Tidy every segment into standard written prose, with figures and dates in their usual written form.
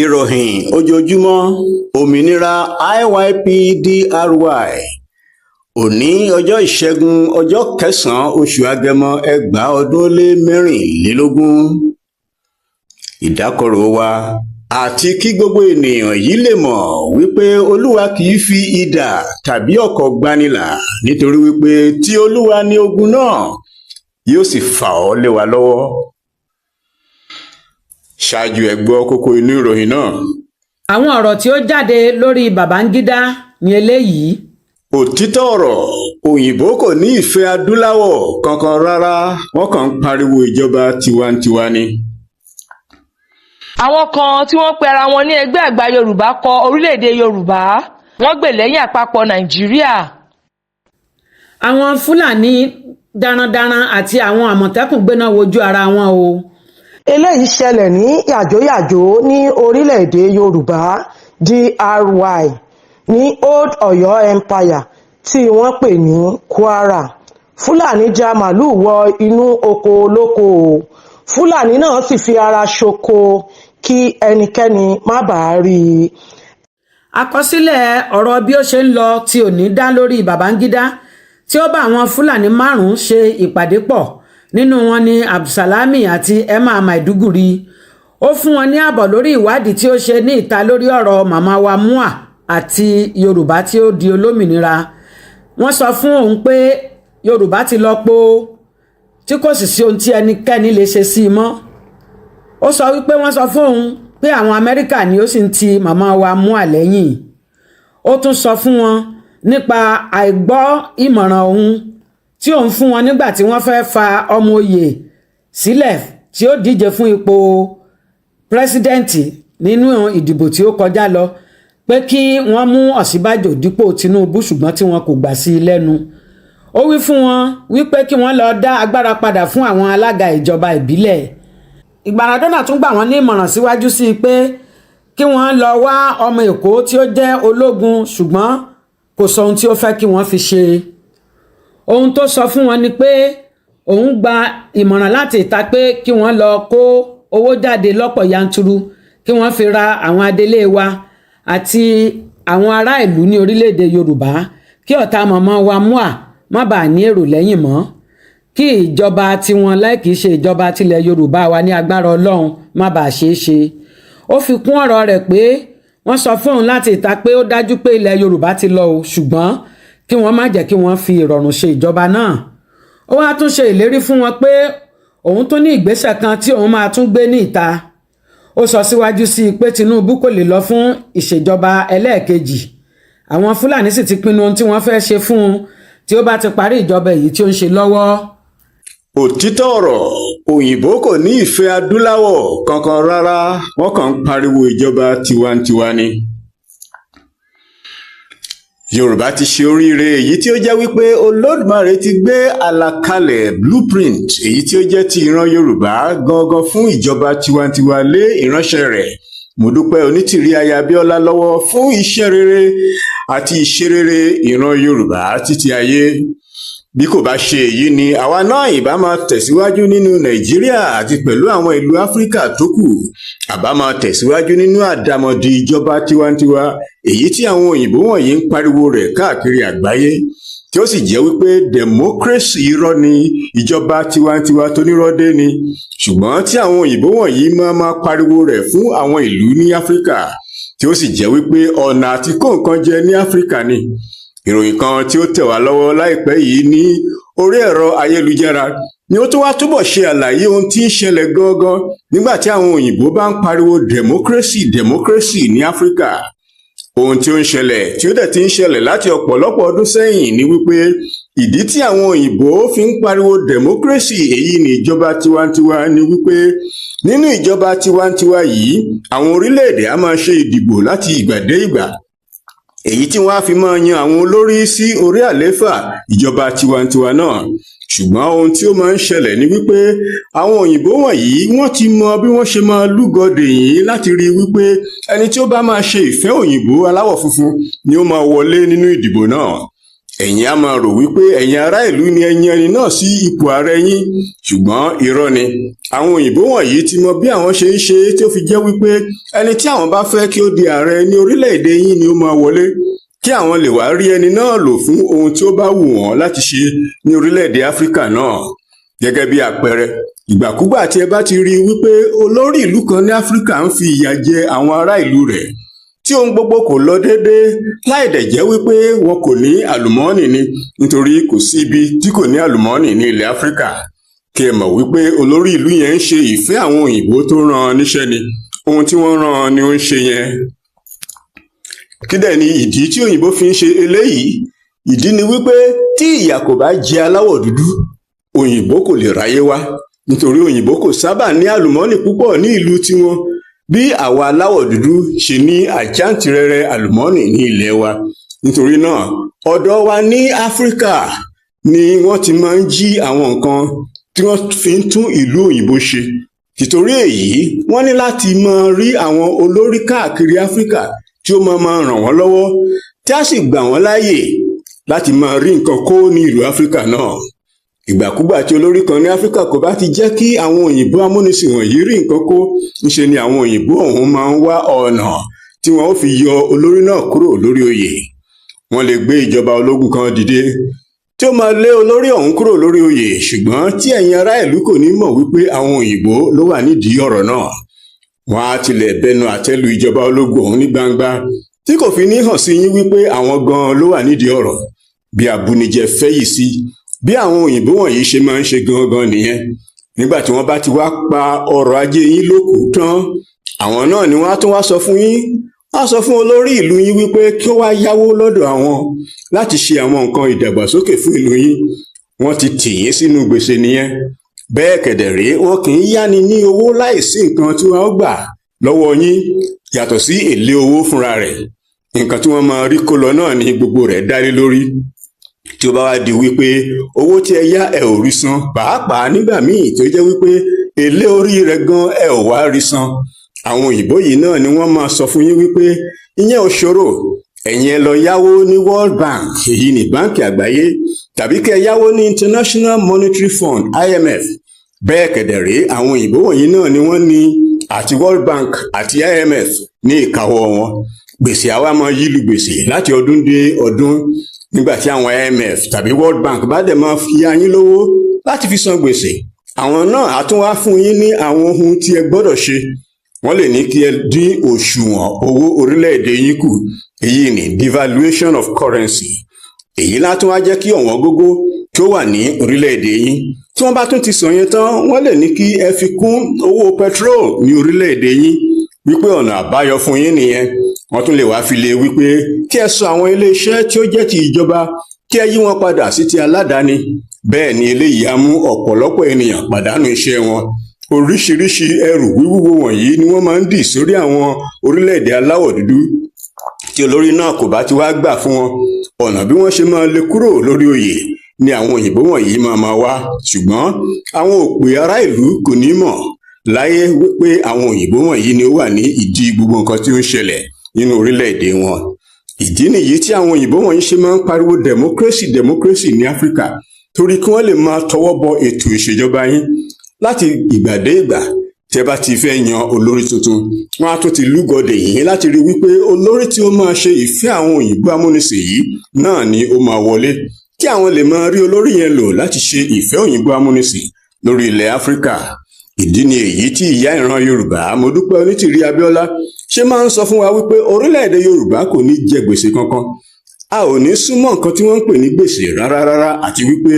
ìròyìn ojoojúmọ́ òmìnira IYPDRY òní ọjọ́ ìṣẹ́gun ọjọ́ kẹsàn-án oṣù agẹmọ ẹgbàá ọdún ó lé mẹ́rìnlélógún. ìdákọ̀ró wa àti kí gbogbo ènìyàn yìí lè mọ̀ wípé olúwa kì í fi idà tàbí ọ̀kọ̀ gbanilà nítorí wípé tí olúwa ní ogun náà yóò sì fà ọ́ lé wa lọ́wọ́. ṣáájú ẹ gbọ́ kókó inú ìròyìn náà. àwọn ọ̀rọ̀ tí ó jáde lórí Babangida ni eléyìí. òtítọ́ ọ̀rọ̀ òyìnbó kò ní ìfẹ́ adúláwọ̀ kankan rárá, wọ́n kàn ń pariwo ìjọba tiwantiwa ni. àwọn kan tí wọ́n pe ara wọn ní ẹgbẹ́ àgbà Yorùbá kọ orílẹ̀-èdè Yorùbá, wọ́n gbè lẹ́yìn àpapọ̀ Nàìjíríà. àwọn Fúlàní darandaran àti àwọn Àmọ̀tẹ́kùn gbéná wojú ara wọn o. eléyìí ṣẹlẹ̀ ní yàjóyàjó ní orílẹ̀-èdè Yorùbá DRY ní Old Ọ̀yọ́ Empire tí wọ́n pè ní Kwara. Fúlàní já màálùú wọ inú oko olóko o. Fúlàní náà sì fi ara ṣoko kí ẹnikẹ́ni má bàa rí i. àkọsílẹ̀ ọ̀rọ̀ bí ó ṣe ń lọ tí ò ní dá lórí Babangida tí ó bá àwọn Fúlàní márùn-ún ṣe ìpàdé pọ̀. nínú wọn ni Abdulsalami àti Emma Maiduguri. ó fún wọn ní àbọ̀ lórí ìwádìí tí ó ṣe ní ìta lórí ọ̀rọ̀ màmá wa Mua àti Yorùbá tí ó di olómìnira. wọ́n sọ fún òun pé Yorùbá ti lọ po tí kò sì sí ohun tí ẹnikẹ́ni lè ṣe sí i mọ́. ó sọ wípé wọ́n sọ fún òun pé àwọn Amẹ́ríkà ni ó sì ń ti màmá wa Mua lẹ́yìn. ó tún sọ fún wọn nípa àìgbọ́ ìmọ̀ràn òun tí òun fún wọn nígbà tí wọ́n fẹ́ fa ọmọ oyè sílẹ̀ tí ó díje fún ipò pírẹsidẹ́ǹtì nínú ìdìbò tí ó kọjá lọ pé kí wọ́n mú Ọ̀ṣínbàjò dípò Tinubu, ṣùgbọ́n tí wọn kò gbà sí i lẹ́nu. ó wí fún wọn wípé kí wọ́n lọ dá agbára padà fún àwọn alága ìjọba ìbílẹ̀. Maradona tún gbà wọ́n ní ìmọ̀ràn síwájú sí i pé kí wọ́n lọ wá ọmọ Èkó tí ó jẹ́ ológun, ṣùgbọ́n kò sọ ohun tí ó fẹ́ kí wọ́n fi ṣe. ohun tó sọ fún wọn ni pé òun gba ìmọ̀ràn láti ìta pé kí wọ́n lọ kó owó jáde lọ́pọ̀ yanturu kí wọ́n fi ra àwọn adelé wa àti àwọn ará ìlú ní orílẹ̀-èdè Yorùbá kí ọ̀tá mọ̀mọ́ wa Mua má bàa ní èrò lẹ́yìn mọ́, kí ìjọba tiwọn láì kìí ṣe ìjọba tilẹ̀ Yorùbá wa ní agbára Ọlọ́run má bàa ṣeé ṣe. ó fi kún ọ̀rọ̀ rẹ̀ pé wọ́n sọ fún òun láti ìta pé ó dájú pé ilẹ̀ Yorùbá ti lọ o, ṣùgbọ́n kí wọ́n má jẹ́ kí wọ́n fi ìrọ̀rùn ṣe ìjọba náà. ó wá tún ṣe ìlérí fún wọn pé òun tún ní ìgbésẹ̀ kan tí òun máa tún gbé ní ìta. ó sọ síwájú sí i pé Tinubu kò lè lọ fún ìṣèjọba ẹlẹ́ẹ̀kejì. àwọn Fúlàní sì ti pinnu ohun tí wọ́n fẹ́ ṣe fún un tí ó bá ti parí ìjọba èyí tí ó ń ṣe lọ́wọ́. òtítọ́ ọ̀rọ̀ òyìnbó kò ní ìfẹ́ adúláwọ̀ kankan rárá, wọ́n kàn ń pariwo ìjọba tiwantiwa ni. Yorùbá ti ṣe oríire èyí tí ó jẹ́ wípé Olódùmarè ti gbé àlàkalẹ̀ blueprint èyí tí ó jẹ́ ti ìran Yorùbá gangan fún ìjọba tiwantiwa lé ìránṣẹ́ rẹ̀ Mọ́dúpẹ́ Onítìrí aya Abíọ́lá lọ́wọ́ fún iṣẹ́ rere àti ìṣerere ìran Yorùbá títí ayé. bí kò bá ṣe èyí ni àwa náà ìbá máa tẹ̀síwájú nínú Nàìjíríà àti pẹ̀lú àwọn ìlú Áfíríkà tó kù, àbá máa tẹ̀síwájú nínú àdàmọ̀dì ìjọba tiwantiwa èyí tí àwọn òyìnbó wọ̀nyí ń pariwo rẹ̀ káàkiri àgbáyé, tí ó sì jẹ́ wípé democracy irọ́ ni, ìjọba tiwantiwa tó nírọ́dé ni, ṣùgbọ́n tí àwọn òyìnbó wọ̀nyí máa pariwo rẹ̀ fún àwọn ìlú ní Áfíríkà, tí ó sì jẹ́ wípé ọ̀nà àti kó nǹkan jẹ ní Áfíríkà ni. ìròyìn kan tí ó tẹ̀ wá lọ́wọ́ láìpẹ́ yìí ní orí ẹ̀rọ ayélujára ni ó tún wá túbọ̀ ṣe àlàyé ohun tí ń ṣẹlẹ̀ gangan nígbà tí àwọn òyìnbó bá ń pariwo democracy ní Áfíríkà. ohun tí ó ń ṣẹlẹ̀ tí ó dẹ̀ ti ń ṣẹlẹ̀ láti ọ̀pọ̀lọpọ̀ ọdún sẹ́yìn ni wípé ìdí tí àwọn òyìnbó fi ń pariwo democracy èyí ni ìjọba tiwantiwa ni wípé nínú ìjọba tiwantiwa yìí àwọn orílẹ̀-èdè á máa ṣe ìdìbò láti ìgbà dé ìgbà, èyí tí wọ́n á fi máa yan àwọn olórí sí orí àlééfà ìjọba tiwantiwa náà. ṣùgbọ́n ohun tí ó máa ń ṣẹlẹ̀ ni wípé àwọn òyìnbó wọ̀nyí wọ́n ti mọ bí wọ́n ṣe máa lúgọdè yìí láti rí i wípé ẹni tí ó bá máa ṣe ìfẹ́ òyìnbó aláwọ̀ funfun ni ó máa wọlé nínú ìdìbò náà. ẹ̀yin á máa rò wípé ẹ̀yin ará ìlú ni ẹ yan ẹni náà sí ipò ààrẹ yín, ṣùgbọ́n irọ́ ni. Àwọn òyìnbó wọ̀nyí ti mọ bí àwọn ṣe ń ṣe tí ó fi jẹ́ wípé ẹni tí àwọn bá fẹ́ kí ó di ààrẹ ní orílẹ̀-èdè yín ni ó máa wọlé, kí àwọn lè wá rí ẹni náà lò fún ohun tí ó bá wù wọ́n láti ṣe ní orílẹ̀-èdè Áfíríkà náà. Gẹ́gẹ́ bí àpẹẹrẹ, ìgbàkúgbà tí ẹ bá ti rí wípé olórí ìlú kan ní Áfíríkà ń fi ìyà jẹ àwọn ará ìlú rẹ̀, tí ohun gbogbo kò lọ déédéé láì dẹ̀ jẹ́ wípé wọn kò ní àlùmọ́ọ́nì ni, nítorí kò sí ibi tí kò ní àlùmọ́ọ́nì ní ilẹ̀ Áfíríkà, kí ẹ mọ̀ wípé olórí ìlú yẹn ń ṣe ìfẹ́ àwọn òyìnbó tó rán an níṣẹ́ ni, ohun tí wọ́n rán an ni ó ń ṣe yẹn. Kí dẹ̀ ni ìdí tí òyìnbó fi ń ṣe eléyìí? Ìdí ni wípé tí ìyà kò bá jẹ aláwọ̀ dúdú, òyìnbó kò lè ráyé wá, nítorí òyìnbó kò sábà ní àlùmọ́ọ́nì púpọ̀ ní ìlú tiwọn bí àwa aláwọ̀ dúdú ṣe ní àjàǹtìrẹrẹ àlùmọ́ọ́nì ní ilẹ̀ wa. Nítorí náà, ọ̀dọ̀ wa ní Áfíríkà ni wọ́n ti máa ń jí àwọn nǹkan tí wọ́n fi ń tún ìlú òyìnbó ṣe. Tìtorí èyí, wọ́n ní láti máa rí àwọn olórí káàkiri Áfíríkà tí ó máa ràn wọ́n lọ́wọ́, tí a sì gbà wọ́n láàyè láti máa rí nǹkan kó ní ìlú Áfíríkà náà. Ìgbàkúgbà tí olórí kan ní Áfíríkà kò bá ti jẹ́ kí àwọn òyìnbó amúnisìn wọ̀nyí rí nǹkan kó, ńṣe ni àwọn òyìnbó ọ̀hún máa ń wá ọ̀nà tí wọn ó fi yọ olórí náà kúrò lórí oyè. Wọ́n lè gbé ìjọba ológun kan dìde tí ó máa lé olórí ọ̀hún kúrò lórí oyè, ṣùgbọ́n tí ẹ̀yin ará ìlú kò ní mọ̀ wípé àwọn òyìnbó ló wà nídìí ọ̀rọ̀ náà. Wọ́n á tilẹ̀ bẹnu àtẹ́ lu ìjọba ológun ọ̀hún ní gbangba, tí kò fi ní hàn sí yín wípé àwọn gan ló wà nídìí ọ̀rọ̀. Bí abúnijẹ fẹ́ yìí sí, bí àwọn òyìnbó wọ̀nyí ṣe máa ń ṣe gangan nìyẹn. Nígbà tí wọ́n bá ti wá pa ọrọ̀ ajé yín lókùú tán, àwọn náà ni wọ́n á tún wá sọ fún yín, wọ́n á sọ fún olórí ìlú yín wípé kí ó wá yáwó lọ́dọ̀ àwọn láti ṣe àwọn nǹkan ìdàgbàsókè fún ìlú yín. Wọ́n ti tì yín sínú gbèsè nìyẹn. Bẹ́ẹ̀ kẹ̀dẹ̀ rí, wọn kì í yáni ní owó láìsí nǹkan tí wọ́n gbà lọ́wọ́ yín yàtọ̀ sí èlé owó fúnra rẹ̀. Nǹkan tí wọ́n máa rí kó lọ náà ni gbogbo rẹ̀ dá lé lórí. Tí ó bá wá di wípé owó tí ẹ yá ẹ ò rí san, pàápàá nígbà míì tó jẹ́ wípé èlé orí rẹ̀ gan ẹ ò wá rí san, àwọn òyìnbó yìí náà ni wọ́n máa sọ fún yín wípé ìyẹn ò ṣòro, ẹ̀yin ẹ lọ yáwó ní World Bank, èyí ni báńkì àgbáyé, tàbí kẹ́ yáwó ní International Monetary Fund IMF. Bẹ́ẹ̀ kẹ̀dẹ̀ rí, àwọn òyìnbó wọ̀nyí náà ni wọ́n ní àti World Bank àti IMF ní ìkáwọ́ wọn. Gbèsè àwa máa yílu gbèsè láti ọdún dé ọdún. Nígbà tí àwọn IMF tàbí World Bank bá dẹ̀ máa fi yá yín lówó láti fi san gbèsè, àwọn náà á tún wá fún yín ní àwọn ohun tí ẹ gbọ́dọ̀ ṣe. Wọ́n lè ní kí ẹ dín òṣùwọ̀n owó orílẹ̀-èdè yín kù, èyí ni devaluation of currency. Èyí látún wá jẹ́ kí ọ̀wọ́n gógó kí ó wà ní orílẹ̀-èdè yín. Tí wọ́n bá tún ti sọ yẹn tán, wọ́n lè ní kí ẹ fi kún owó petrol ní orílẹ̀-èdè yín, wípé ọ̀nà àbáyọ fún yín nìyẹn. Wọ́n tún lè wá fi lé wípé kí ẹ sọ àwọn iléeṣẹ́ tí ó jẹ́ ti ìjọba kí ẹ yí wọn padà sí ti aládàáni. Bẹ́ẹ̀ ni eléyìí á mú ọ̀pọ̀lọpọ̀ ènìyàn pàdánù iṣẹ́ wọn. Oríṣiríṣi ẹrù wíwúwo wọ̀nyí ni wọ́n máa ń dì sórí àwọn orílẹ̀-èdè aláwọ̀ dúdú. Tí olórí náà kò bá ti wá gbà fún wọn, ọ̀nà bí wọ́n ṣe máa lé kúrò lórí oyè ni àwọn òyìnbó wọ̀nyí máa wá. Ṣùgbọ́n àwọn òpè ará ìlú kò ní mọ̀ láyé wípé àwọn òyìnbó wọ̀nyí ni ó wà ní ìdí gbogbo nǹkan tí ó ń ṣẹlẹ̀ nínú orílẹ̀-èdè wọn. Ìdí nìyí tí àwọn òyìnbó wọ̀nyí ṣe máa ń pariwo democracy ní Áfíríkà, torí kí wọ́n lè máa tọwọ́ bọ ètò ìṣèjọba yín láti ìgbà dé ìgbà. Tí ẹ bá ti fẹ́ yan olórí tuntun, wọ́n á tún ti lúgọdè yín láti rí wípé olórí tí ó máa ṣe ìfẹ́ àwọn òyìnbó amúnisìn yìí náà ni ó máa wọlé, kí àwọn lè máa rí olórí yẹn lò láti ṣe ìfẹ́ òyìnbó amúnisìn lórí ilẹ̀ Áfíríkà. Ìdí ni èyí tí ìyá ìran Yorùbá Modúpẹ́ Onítìrí Abíọ́lá ṣe máa ń sọ fún wa wípé orílẹ̀-èdè Yorùbá kò ní jẹ gbèsè kankan. A ò ní súnmọ́ nǹkan tí wọ́n ń pè ní gbèsè rárá, àti wípé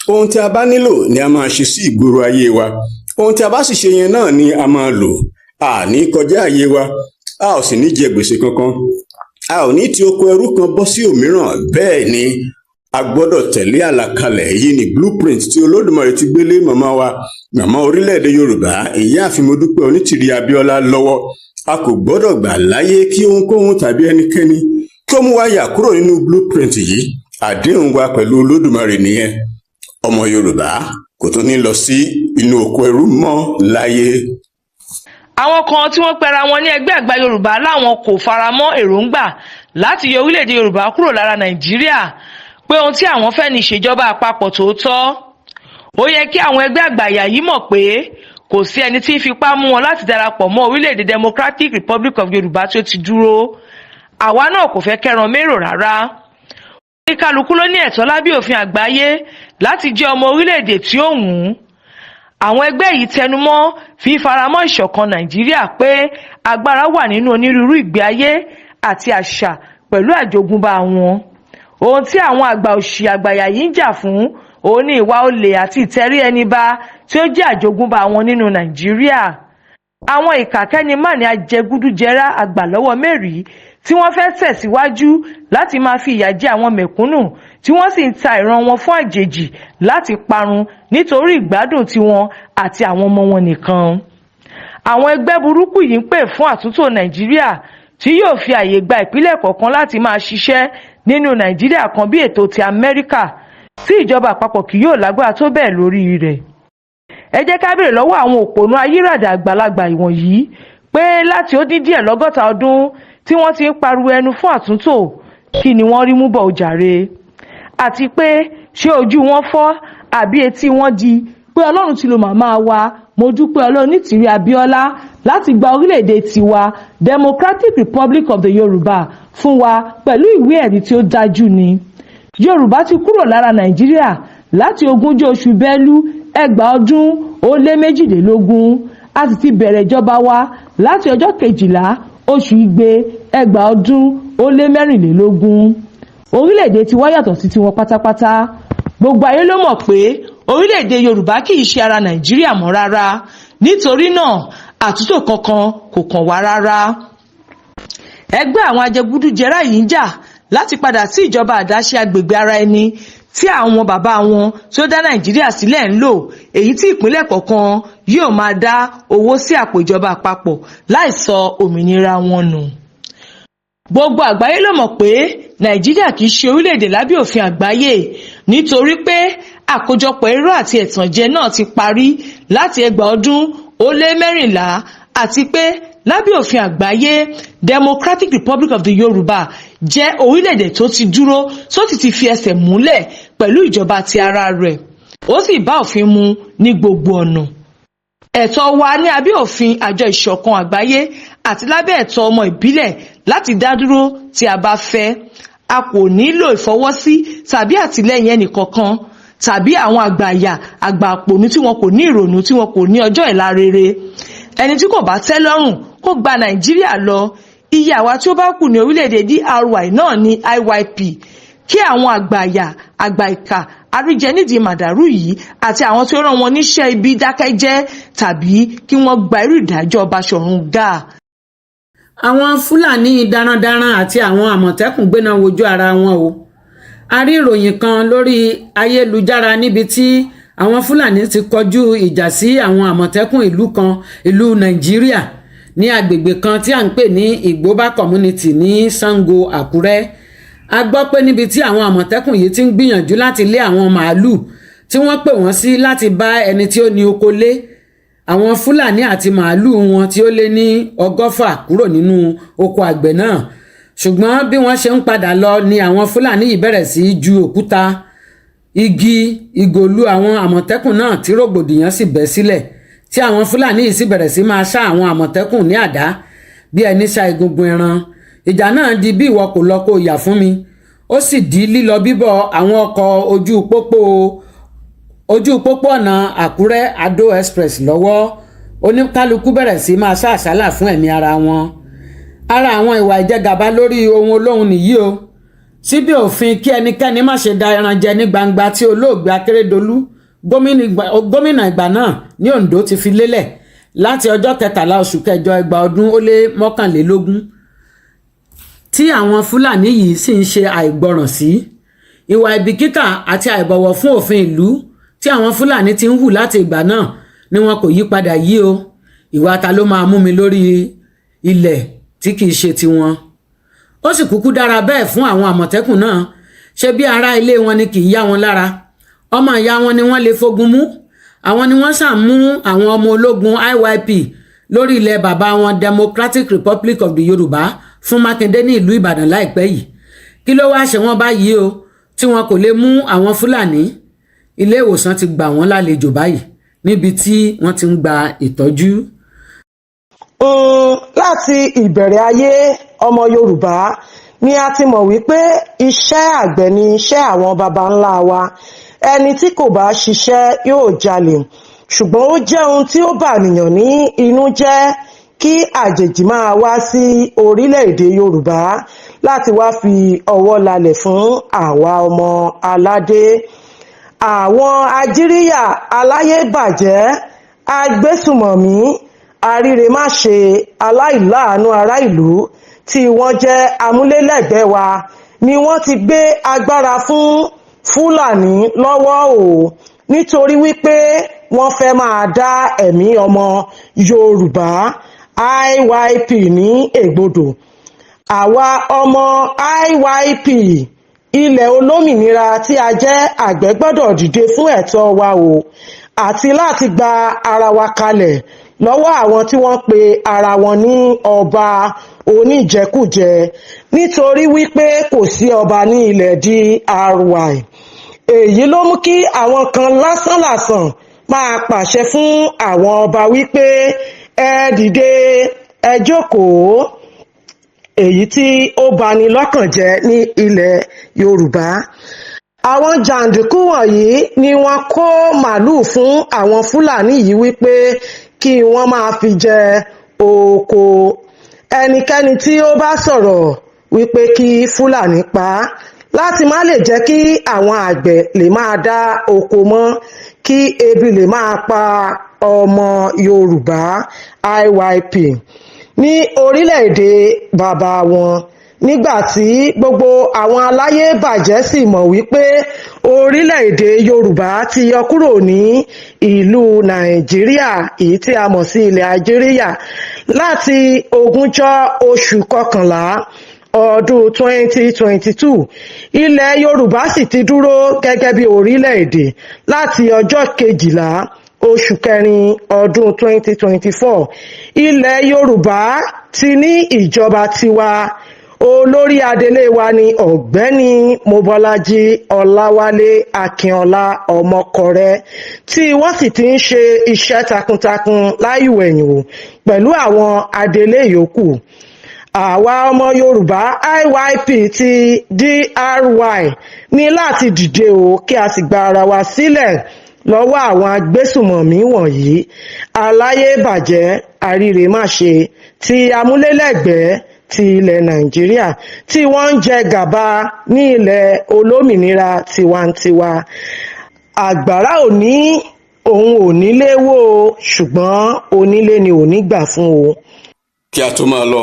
ohun tí a bá nílò ni a máa ṣe sí ìgboro ayé wa. Ohun tí a bá sì ṣe yẹn náà ni a máa lò. A ní kọjá ayé wa, a ò sì ní jẹ gbèsè kankan. A ò ní ti oko ẹrú kan bọ́ sí òmíràn. Bẹ́ẹ̀ ni a gbọ́dọ̀ tẹ̀lé àlàkalẹ̀, èyí ni blueprint tí Olódùmarè ti gbélé màmá orílẹ̀-èdè Yorùbá ìyáàfin Modúpẹ́ Onítìrí Abíọ́lá lọ́wọ́. A kò gbọ́dọ̀ gbà láyé kí ohunkóhun tàbí ẹnikẹ́ni kí ó mú wa yà kúrò nínú blueprint yìí. Àdéhùn wa pẹ̀lú Olódùmarè nìyẹn. Ọmọ Yorùbá kò tún ní lọ sí inú oko ẹrú mọ́ láyé. Àwọn kan tí wọ́n pera wọn ní ẹgbẹ́ àgbà Yorùbá láwọn kò faramọ́ èròǹgbà láti yọ orílẹ̀-èdè Yorùbá kúrò lára Nàìjíríà, pé ohun tí àwọn fẹ́ ní ìṣèjọba àpapọ̀ tòótọ́. Ó yẹ kí àwọn ẹgbẹ́ àgbàyà yìí mọ̀ pé kò sí ẹni tí ń fipá mú wọn láti darapọ̀ mọ́ orílẹ̀-èdè Democratic Republic of Yorùbá tí ó ti dúró. Àwa náà kò fẹ́ kẹ́ran mérò rárá. Oníkálukú ló ní ẹ̀tọ́ lábẹ́ òfin àgbáyé láti jẹ́ ọmọ orílẹ̀-èdè tí ó wù ú. Àwọn ẹgbẹ́ yìí tẹnumọ́ fífaramọ́ ìṣọ̀kan Nàìjíríà pé agbára wà nínú onírúurú ìgbé ayé àti àṣà pẹ̀lú àjogúnbá wọn. Ohun tí àwọn àgbà òṣì àgbàyà yìí ń jà fún òun ni ìwà olè àti ìtẹrí ẹni ba tí ó jẹ́ àjogúnbá wọn nínú Nàìjíríà. Àwọn ìkàkẹ́nimàní ajẹgúdújẹrá àgbàlọ́wọ́ mẹ́rìí tí wọ́n fẹ́ tẹ̀síwájú láti máa fi ìyà jẹ àwọn mẹ̀kúnnù tí wọ́n sì ń ta ìran wọn fún àjèjì láti parun nítorí ìgbádùn tiwọn àti àwọn ọmọ wọn nìkan. Àwọn ẹgbẹ́ burúkú yìí ń pè fún àtúntò Nàìjíríà tí yóò fi àyè gba ìpínlẹ̀ kọ̀ọ̀kan láti máa ṣiṣẹ́ nínú Nàìjíríà kan bí ètò ti Amẹ́ríkà tí ìjọba àpapọ̀ kì yóò lágbára tó bẹ́ẹ̀ lórí rẹ̀. Ẹ jẹ́ ká béèrè lọ́wọ́ àwọn òpònú ayírádà àgbàlagbà ìwọ̀nyí pé láti ó dín díẹ̀ lọ́gọ́ta ọdún tí wọ́n ti ń pariwo ẹnu fún àtúntò kí ni wọ́n rí mú bọ̀ òjàre. Àti pé ṣé ojú wọn fọ́ àbí etí wọn di pé Ọlọ́run ti lo màmá wa Modúpẹ́ Olónìtìrí Abíọ́lá láti gba orílẹ̀-èdè tiwa Democratic Republic of the Yorùbá fún wa pẹ̀lú ìwé ẹ̀rí tí ó dájú ni. Yorùbá ti kúrò lára Nàìjíríà láti 20 oṣù Bẹ́lú 2022 a sì ti bẹ̀rẹ̀ ìjọba wa láti ọjọ́ 12 oṣù Igbe 2024. Orílẹ̀-èdè tiwa yàtọ̀ sí tiwọn pátápátá. Gbogbo ayé ló mọ̀ pé orílẹ̀-èdè Yorùbá kì í ṣe ara Nàìjíríà mọ́ rárá. Nítorí náà àtúntò kankan kò kàn wá rárá. Ẹgbẹ́ àwọn ajẹgúdújẹrá yìí ń jà láti padà sí ìjọba àdáṣe agbègbè ara ẹni tí àwọn bàbá wọn tí ó dá Nàìjíríà sílẹ̀ ń lò, èyí tí ìpínlẹ̀ kọ̀ọ̀kan yóò máa dá owó sí àpò ìjọba àpapọ̀ láì sọ òmìnira wọn nù. Gbogbo àgbáyé ló mọ̀ pé Nàìjíríà kì í ṣe orílẹ̀-èdè lábẹ́ òfin àgbáyé nítorí pé àkójọpọ̀ irọ́ àti ẹ̀tànjẹ náà ti parí láti 2014 àti pé lábẹ́ òfin àgbáyé Democratic Republic of the Yorùbá jẹ́ orílẹ̀-èdè tó ti dúró tó ti fi ẹsẹ̀ múlẹ̀ pẹ̀lú ìjọba ti ara rẹ̀. Ó sì bá òfin mu ní gbogbo ọ̀nà. Ẹ̀tọ́ wa ní abẹ́ òfin àjọ ìṣọ̀kan àgbáyé àti lábẹ́ ẹ̀tọ́ ọmọ ìbílẹ̀ láti dá dúró tí a bá fẹ́. A kò nílò ìfọwọ́sí tàbí àtìlẹ́yìn ẹnìkankan tàbí àwọn àgbàyà àgbà àpònú tí wọn kò ní ìrònú tí wọn kò ní ọjọ́ ìlà rere. Ẹni tí kò bá tẹ́ lọ́rùn kó gba Nàìjíríà lọ. Iye àwa tí ó bá kù ní orílẹ̀-èdè DRY náà ní IYP. Kí àwọn àgbàyà àgbà ìkà àríjẹnídìí màdàrú yìí àti àwọn tí ó rán wọn níṣẹ́ ibi dákẹ́jẹ́ tàbí kí wọ́n gba irú ìdájọ́ Báṣọ̀run Gáà. Àwọn Fúlàní darandaran àti àwọn Àmọ̀tẹ́kùn gbéná wojú ara wọn o. A rí ìròyìn kan lórí ayélujára níbi tí àwọn Fúlàní ti kọjú ìjà sí àwọn Àmọ̀tẹ́kùn ìlú Nàìjíríà ní agbègbè kan tí à ń pè ní Ìgbóbá community ní Sango, Àkúrẹ́. A gbọ́ pé níbi tí àwọn Àmọ̀tẹ́kùn yìí ti ń gbìyànjú láti lé àwọn màálù tí wọ́n pè wọ́n sí láti bá ẹni tí ó ní oko lé, àwọn Fúlàní àti màálù wọn tí ó lé ní 100 kúrò nínú oko àgbẹ̀ náà. Ṣùgbọ́n bí wọ́n ṣe ń padà lọ ni àwọn Fúlàní yìí bẹ̀rẹ̀ sí í ju òkúta, igi, ìgòlú àwọn Àmọ̀tẹ́kùn náà tí rògbòdìyàn sì bẹ́ sílẹ̀, tí àwọn Fúlàní yìí sì bẹ̀rẹ̀ sí máa ṣá àwọn Àmọ̀tẹ́kùn ní àdá bí ẹni ṣá egungun ẹran. Ìjà náà di bí ìwọ kò lọ kó yà fún mi. Ó sì di lílọ bíbọ̀ àwọn ọkọ̀ ojú pópó ọ̀nà Àkúrẹ́ Adó Express lọ́wọ́. Oníkálukú bẹ̀rẹ̀ sí máa sá àsálà fún ẹ̀mí ara wọn. Ara àwọn ìwà ìjẹgàba lórí ohun olóhun nìyí o. Síbí òfin kí ẹnikẹ́ni má ṣe da ẹran jẹ ní gbangba tí olóògbé Akérédolú gómìnà ìgbà náà ní Oǹdó ti fi lélẹ̀ láti ọjọ́ 13 oṣù kẹjọ 2021 tí àwọn Fúlàní yìí sì ń ṣe àìgbọràn sí. Ìwà ìbìkítà àti àìbọ̀wọ̀ fún òfin ìlú tí àwọn Fúlàní ti ń hù láti ìgbà náà ni wọn kò yí padà yìí o. Ìwà ta ló máa mú mi lórí ilẹ̀ tí kìí ṣe tiwọn. Ó sì kúkú dára bẹ́ẹ̀ fún àwọn Àmọ̀tẹ́kùn náà. Ṣé bí ará ilé wọn ni kìí yá wọn lára? Ọmọ ìyá wọn ni wọ́n lè fogun mú. Àwọn ni wọ́n ṣàmú àwọn ọmọ ológun IYP lórí ilẹ̀ bàbá wọn Democratic Republic of the Yorùbá fún Mákindé ní ìlú Ìbàdàn láìpẹ́ yìí. Kí ló wá ṣe wọ́n báyìí o tí wọn kò lè mú àwọn Fúlàní, ilé ìwòsàn ti gbà wọ́n lálejò báyìí níbi tí wọ́n ti ń gba ìtọ́jú. Láti ìbẹ̀rẹ̀ ayé ọmọ Yorùbá ni a ti mọ̀ wípé iṣẹ́ àgbẹ̀ ni iṣẹ́ àwọn baba ńlá wa. Ẹni tí kò bá ṣiṣẹ́ yóò jalè. Ṣùgbọ́n ó jẹ́ ohun tí ó bànìyàn ní inú jẹ́ kí àjèjì máa wá sí orílẹ̀-èdè Yorùbá láti wá fi ọwọ́ lalẹ̀ fún àwa ọmọ aládé. Àwọn ajíríyà aláyébàjẹ́, agbésùmọ̀mí, arírèmáṣe, aláìláàánú ará ìlú tí wọ́n jẹ́ amúlélẹ́gbẹ̀ẹ́ wa ni wọ́n ti gbé agbára fún Fúlàní lọ́wọ́ o, nítorí wípé wọ́n fẹ́ máa dá ẹ̀mí ọmọ Yorùbá IYP ní ègbodò. Àwa ọmọ IYP ilẹ̀ olómìnira tí a jẹ́ àgbẹ̀ gbọ́dọ̀ dìde fún ẹ̀tọ́ wa o, àti láti gba ara wa kalẹ̀ lọ́wọ́ àwọn tí wọ́n pe ara wọn ní ọba oníjẹkújẹ, nítorí wípé kò sí ọba ní ilẹ̀ DRY. Èyí ló mú kí àwọn kan lásánlàsàn máa pàṣẹ fún àwọn ọba wípé ẹ dìde, ẹ jókòó. Èyí tí ó bani lọ́kàn jẹ́ ní ilẹ̀ Yorùbá. Àwọn jàǹdùkú wọ̀nyí ni wọ́n kó màálùú fún àwọn Fúlàní yìí wípé kí wọ́n máa fi jẹ oko. Ẹnikẹ́ni tí ó bá sọ̀rọ̀ wípé kí Fúlàní pa á láti má lè jẹ́ kí àwọn àgbẹ̀ lè máa dá oko mọ́, kí ebi lè máa pa ọmọ Yorùbá IYP ní orílẹ̀-èdè bàbá wọn, nígbà tí gbogbo àwọn aláyé bàjẹ́ sì mọ̀ wípé orílẹ̀-èdè Yorùbá ti yọ kúrò ní ìlú Nàìjíríà, èyí tí a mọ̀ sí ilẹ̀ Àjíríyà, láti 20 oṣù kọkànlá ọdún 2022. Ilẹ̀ Yorùbá sì ti dúró gẹ́gẹ́ bí orílẹ̀-èdè láti ọjọ́ 12 oṣù kẹrin ọdún 2024. Ilẹ̀ Yorùbá ti ní ìjọba tiwa. Olórí adelé wa ni Ọ̀gbẹ́ni Mobọ́lájí Ọláwálé Akínọlá Ọmọkọrẹ, tí wọ́n sì ti ń ṣe iṣẹ́ takuntakun láìwẹ̀yìn wò pẹ̀lú àwọn adelé yòókù. Àwa ọmọ Yorùbá IYP ti DRY ní láti dìde o, kí a sì gba ara wa sílẹ̀ lọ́wọ́ àwọn agbésùmọ̀mí wọ̀nyí, aláyébàjẹ́, arírèmáṣe, ti amúlélẹ́gbẹ̀ẹ́ ti ilẹ̀ Nàìjíríà, tí wọ́n ń jẹ gàba ní ilẹ̀ olómìnira tiwantiwa. Àgbàrá ò ní òun ò nílé wó o, ṣùgbọ́n onílé ni ò ní gbà fún o. Kí a tó máa lọ,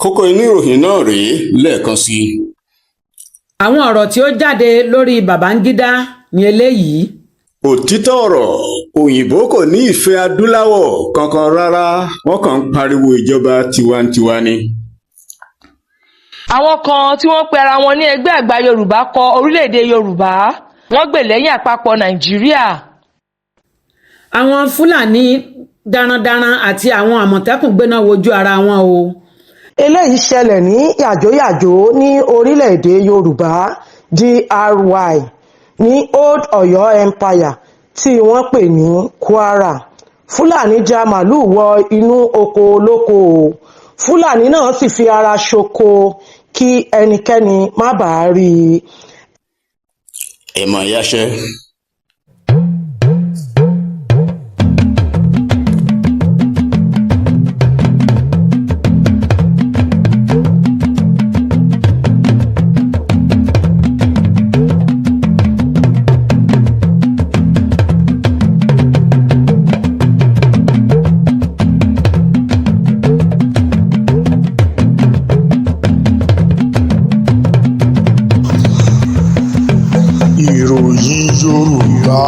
kókó inú ìròyìn náà rèé lẹ́ẹ̀kan sí i. Àwọn ọ̀rọ̀ tí ó jáde lórí Babangida ni eléyìí. Òtítọ́ ọ̀rọ̀, òyìnbó kò ní ìfẹ́ adúláwọ̀ kankan rárá, wọ́n kàn ń pariwo ìjọba tiwantiwa ni. Àwọn kan tí wọ́n pe ara wọn ní ẹgbẹ́ àgbà Yorùbá kọ orílẹ̀-èdè Yorùbá, wọ́n gbè lẹ́yìn àpapọ̀ Nàìjíríà. Àwọn Fúlàní darandaran àti àwọn Àmọ̀tẹ́kùn gbéná wojú ara wọn o. Eléyìí ṣẹlẹ̀ ní yàjóyàjó ní orílẹ̀-èdè Yorùbá DRY ní Old Ọ̀yọ́ Empire tí wọ́n pè ní Kwara. Fúlàní já màálùú wọ inú oko olóko o. Fúlàní náà sì fi ara ṣoko kí ẹnikẹ́ni má bàa rí i. Ẹ máa yáṣẹ́. Ìròyìn Yorùbá.